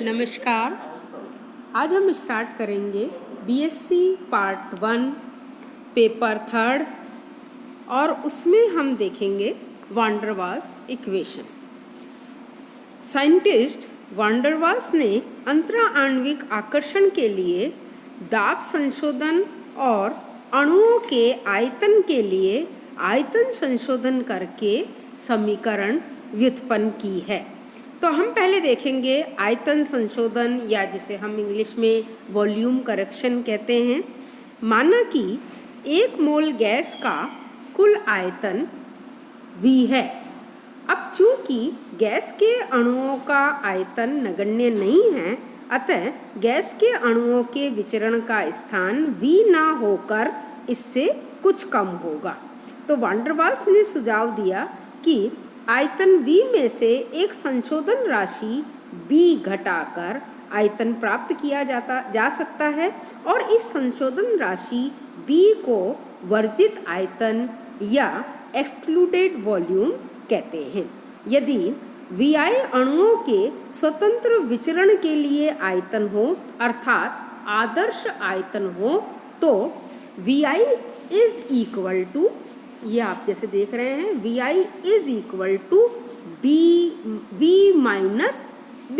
नमस्कार। आज हम स्टार्ट करेंगे बीएससी पार्ट 1 पेपर 3 और उसमें हम देखेंगे van der Waals equation. Scientist van der Waals ने अंतराण्विक आकर्षण के लिए दाब संशोधन और अणुओं के आयतन के लिए आयतन संशोधन करके समीकरण व्युत्पन्न की है। तो हम पहले देखेंगे आयतन संशोधन, या जिसे हम इंग्लिश में वॉल्यूम करेक्शन कहते हैं। माना कि 1 मोल गैस का कुल आयतन V है। अब चूंकि गैस के अणुओं का आयतन नगण्य नहीं है, अतः गैस के अणुओं के विचरण का स्थान V ना होकर इससे कुछ कम होगा। तो वान डेर वाल्स ने सुझाव दिया कि आयतन V में से एक संशोधन राशि B घटाकर आयतन प्राप्त किया जा सकता है और इस संशोधन राशि B को वर्जित आयतन या एक्सक्लूडेड वॉल्यूम कहते हैं। यदि Vi अणुओं के स्वतंत्र विचरण के लिए आयतन हो, अर्थात आदर्श आयतन हो, तो Vi इज इक्वल टू, ये आप जैसे देख रहे हैं, Vi is equal to V minus B।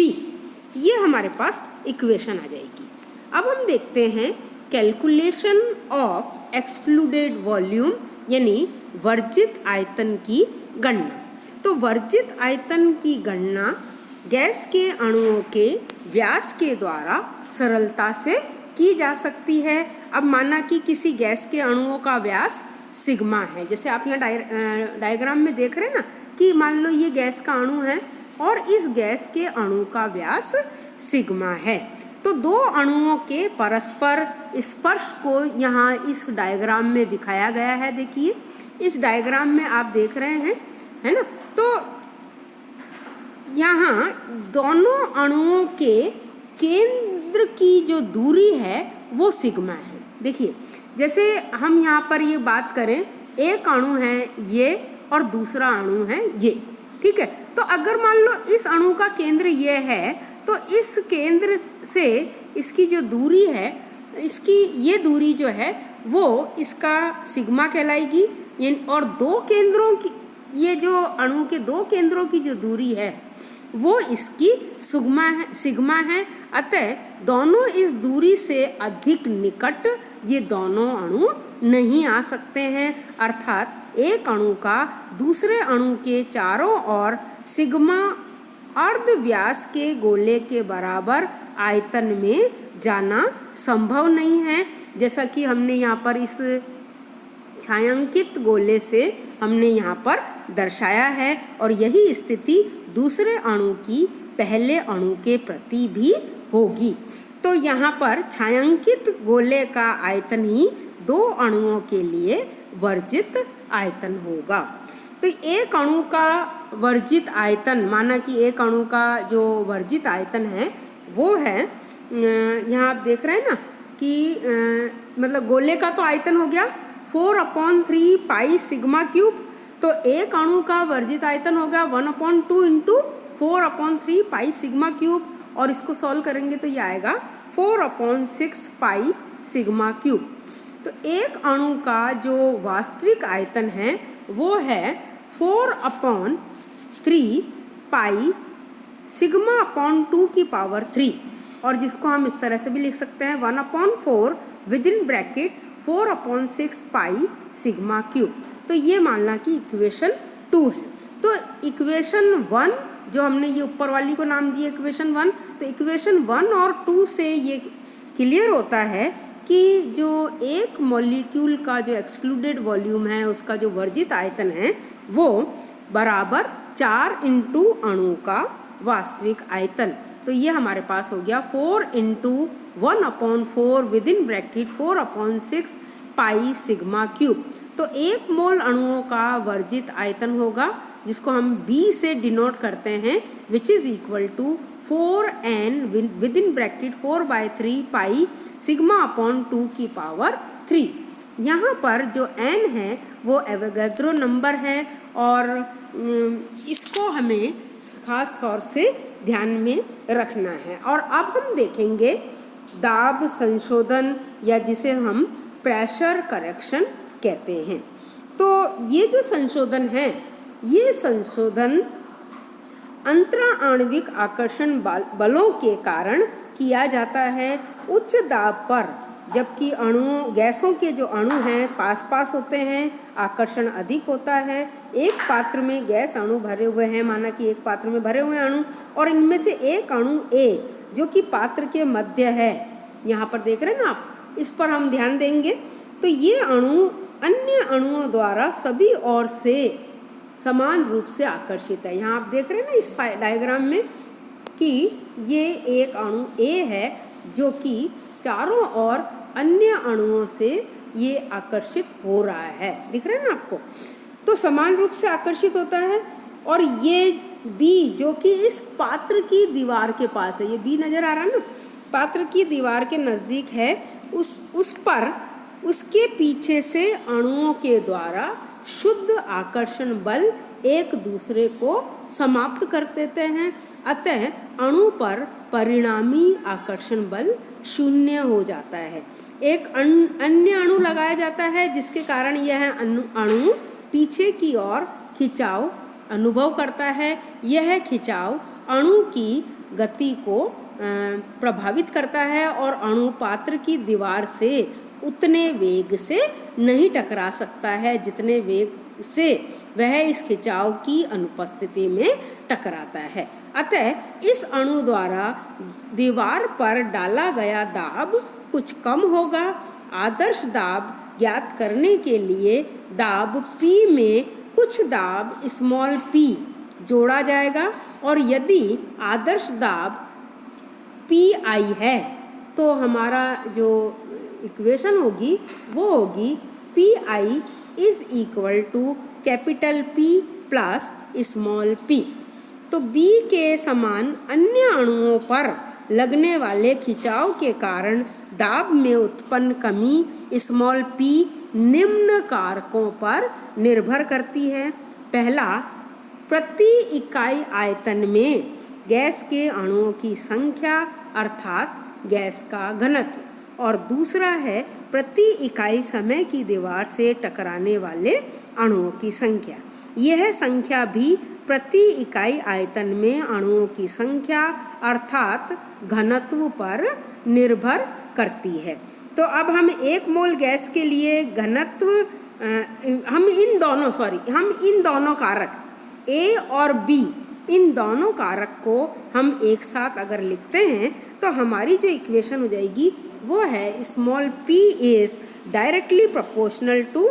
ये हमारे पास इक्वेशन आ जाएगी। अब हम देखते हैं कैलकुलेशन ऑफ एक्सक्लूडेड वॉल्यूम, यानी वर्जित आयतन की गणना। तो वर्जित आयतन की गणना गैस के अणुओं के व्यास के द्वारा सरलता से की जा सकती है। अब माना कि किसी गैस के अणुओं का व्यास सिग्मा है, जैसे आप यहाँ डायग्राम में देख रहे हैं ना, कि मान लो ये गैस का अणु है और इस गैस के अणु का व्यास सिग्मा है। तो दो अणुओं के परस्पर स्पर्श को यहाँ इस डायग्राम में दिखाया गया है। देखिए इस डायग्राम में आप देख रहे हैं, है ना। तो यहाँ दोनों अणुओं के केंद्र की जो दूरी है वो सिग्मा है। देखिए जैसे हम यहाँ पर ये बात करें, एक अणु है ये और दूसरा अणु है ये, ठीक है। तो अगर मान लो इस अणु का केंद्र ये है, तो इस केंद्र से इसकी जो दूरी है, इसकी ये दूरी जो है वो इसका सिग्मा कहलाएगी। और दो केंद्रों की, ये जो अणु के दो केंद्रों की जो दूरी है वो इसकी सिग्मा है। अतः दोनों इस दूरी से अधिक निकट ये दोनों अणु नहीं आ सकते हैं, अर्थात एक अणु का दूसरे अणु के चारों ओर सिग्मा अर्ध व्यास के गोले के बराबर आयतन में जाना संभव नहीं है। जैसा कि हमने यहाँ पर इस छायांकित गोले से हमने यहाँ पर दर्शाया है, और यही स्थिति दूसरे अणु की पहले अणु के प्रति भी होगी। तो यहाँ पर छायांकित गोले का आयतन ही दो अणुओं के लिए वर्जित आयतन होगा। तो एक अणु का वर्जित आयतन, माना कि एक अणु का जो वर्जित आयतन है वो है, यहाँ आप देख रहे हैं ना कि मतलब गोले का तो आयतन हो गया 4/3 पाई सिग्मा क्यूब। तो एक अणु का वर्जित आयतन होगा 1/2 इंटू 4/3 पाई सिग्मा क्यूब, और इसको सॉल्व करेंगे तो ये आएगा 4/6 पाई सिग्मा क्यूब। तो एक अणु का जो वास्तविक आयतन है वो है 4/3 पाई सिग्मा/2 की पावर 3, और जिसको हम इस तरह से भी लिख सकते हैं 1/4 with in bracket 4/6 pi sigma cube. तो ये मानना कि इक्वेशन 2 है। तो इक्वेशन 1 जो हमने ये ऊपर वाली को नाम दिया इक्वेशन 1, तो इक्वेशन 1 और 2 से ये क्लियर होता है कि जो एक मॉलिक्यूल का जो एक्सक्लूडेड वॉल्यूम है, उसका जो वर्जित आयतन है वो बराबर 4 इंटू अणु का वास्तविक आयतन। तो ये हमारे पास हो गया 4 into 1/4 with in bracket 4/6 pi sigma cube. तो एक मोल अणुओं का वर्जित आयतन होगा, जिसको हम B से डिनोट करते हैं, which is equal to 4n with in bracket 4/3 pi सिग्मा/2 की पावर 3। यहाँ पर जो n है वो एवोगैड्रो नंबर है, और इसको हमें खास तौर से ध्यान में रखना है। और अब हम देखेंगे दाब संशोधन, या जिसे हम प्रेशर करेक्शन कहते हैं। तो ये जो संशोधन है, ये संशोधन अंतरा आणविक आकर्षण बलों के कारण किया जाता है उच्च दाब पर, जबकि गैसों के जो अणु हैं पास पास होते हैं, आकर्षण अधिक होता है। एक पात्र में गैस अणु भरे हुए हैं, माना कि एक पात्र में भरे हुए अणु, और इनमें से एक अणु ए जो कि पात्र के मध्य है, यहाँ पर देख रहे हैं ना आप, इस पर हम ध्यान देंगे। तो ये अणु अन्य अणुओं द्वारा सभी ओर से समान रूप से आकर्षित है। यहाँ आप देख रहे हैं ना इस डायग्राम में कि ये एक अणु ए है जो कि चारों ओर अन्य अणुओं से ये आकर्षित हो रहा है, दिख रहा है ना आपको। तो समान रूप से आकर्षित होता है। और ये बी जो कि इस पात्र की दीवार के पास है, ये बी नज़र आ रहा है ना, पात्र की दीवार के नज़दीक है, उस पर उसके पीछे से अणुओं के द्वारा शुद्ध आकर्षण बल एक दूसरे को समाप्त कर देते हैं। अतः अणु पर परिणामी आकर्षण बल शून्य हो जाता है। एक अन्य अणु लगाया जाता है जिसके कारण यह अणु पीछे की ओर खिंचाव अनुभव करता है। यह खिंचाव अणु की गति को प्रभावित करता है और अणु पात्र की दीवार से उतने वेग से नहीं टकरा सकता है जितने वेग से वह इस खिंचाव की अनुपस्थिति में टकराता है। अतः इस अणु द्वारा दीवार पर डाला गया दाब कुछ कम होगा। आदर्श दाब ज्ञात करने के लिए दाब P में कुछ दाब स्मॉल p जोड़ा जाएगा, और यदि आदर्श दाब PI है तो हमारा जो इक्वेशन होगी वो होगी PI is equal to capital P plus small p। तो B के समान अन्य अणुओं पर लगने वाले खिंचाव के कारण दाब में उत्पन्न कमी स्मॉल p निम्न कारकों पर निर्भर करती है। पहला, प्रति इकाई आयतन में गैस के अणुओं की संख्या अर्थात गैस का घनत्व, और दूसरा है प्रति इकाई समय की दीवार से टकराने वाले अणुओं की संख्या। यह संख्या भी प्रति इकाई आयतन में अणुओं की संख्या अर्थात घनत्व पर निर्भर करती है। तो अब हम एक मोल गैस के लिए घनत्व हम इन दोनों कारक A और B, इन दोनों कारक को हम एक साथ अगर लिखते हैं तो हमारी जो इक्वेशन हो जाएगी वो है small p is directly proportional to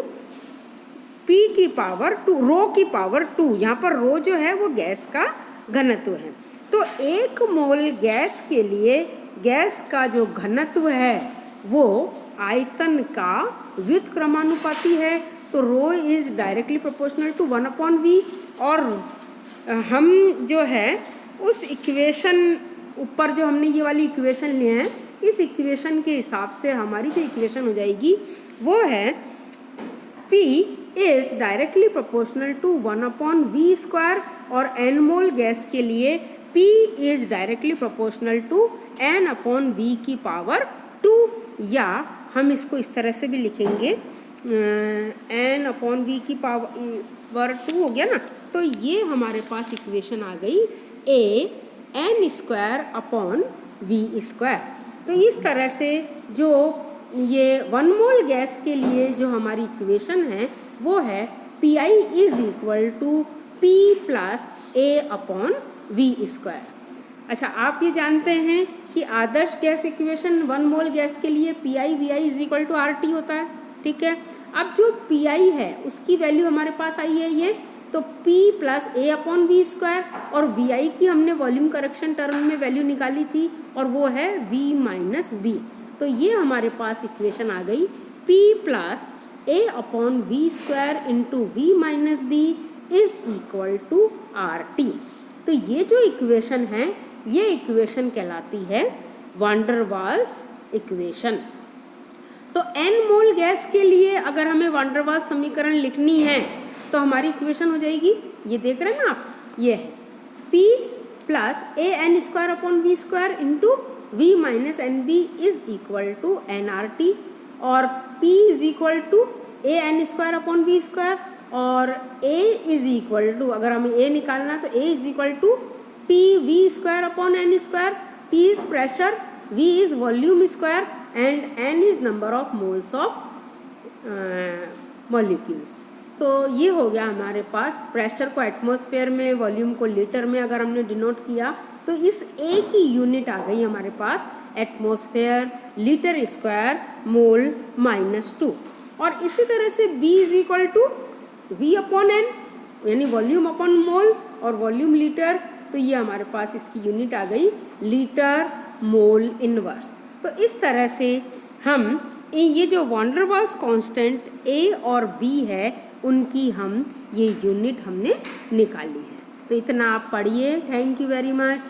p की पावर 2, रो की पावर 2। यहाँ पर रो जो है वो गैस का घनत्व है। तो एक मोल गैस के लिए गैस का जो घनत्व है वो आयतन का व्युत्क्रमानुपाती है। तो rho is directly proportional to 1/v। और हम जो है उस इक्वेशन ऊपर जो हमने ये वाली इक्वेशन लिए हैं, इस इक्वेशन के हिसाब से हमारी जो इक्वेशन हो जाएगी वो है P is directly proportional to 1/v², और n मोल गैस के लिए P is directly proportional to n/v की पावर 2, या हम इसको इस तरह से भी लिखेंगे n/v की पावर 2 हो गया ना। तो ये हमारे पास इक्वेशन आ गई A n²/v²। तो इस तरह से जो ये 1 मोल गैस के लिए जो हमारी इक्वेशन है वो है PI is equal to P plus A/v²। अच्छा, आप ये जानते हैं कि आदर्श गैस इक्वेशन 1 मोल गैस के लिए PI VI is equal to RT होता है, ठीक है। अब जो PI है उसकी वैल्यू हमारे पास आई है ये, तो P प्लस A/v², और VI की हमने वॉल्यूम करेक्शन टर्म में वैल्यू निकाली थी और वो है V माइनस V। तो ये हमारे पास इक्वेशन आ गई P plus A/v² into V minus B is equal to RT। तो ये जो इक्वेशन है ये इक्वेशन कहलाती है वान डर वाल्स इक्वेशन। तो n मोल गैस के लिए अगर हमें वान डर वाल्स समीकरण लिखनी है तो हमारी इक्वेशन हो जाएगी, ये देख रहे हैं ना आप, ये है P plus A N square upon B square into V minus N B is equal to N R T, और P is equal to A N square upon B square, और A इज इक्वल टू, अगर हमें A निकालना तो A is equal to P V square upon N square. P is pressure, V is volume square and N is number of moles of molecules. तो ये हो गया हमारे पास प्रेशर को एटमॉस्फेयर में, वॉल्यूम को लीटर में अगर हमने डिनोट किया तो इस A की यूनिट आ गई हमारे पास एटमॉस्फेयर लीटर स्क्वायर मोल -2। और इसी तरह से B is equal to V upon N, यानी वॉल्यूम अपॉन मोल और वॉल्यूम लीटर, तो ये हमारे पास इसकी यूनिट आ गई लीटर मोल इनवर्स। तो इस तरह से हम ये जो van der Waals constant A और B है उनकी हम ये यूनिट हमने निकाली है। तो इतना आप पढ़िए। Thank you very much.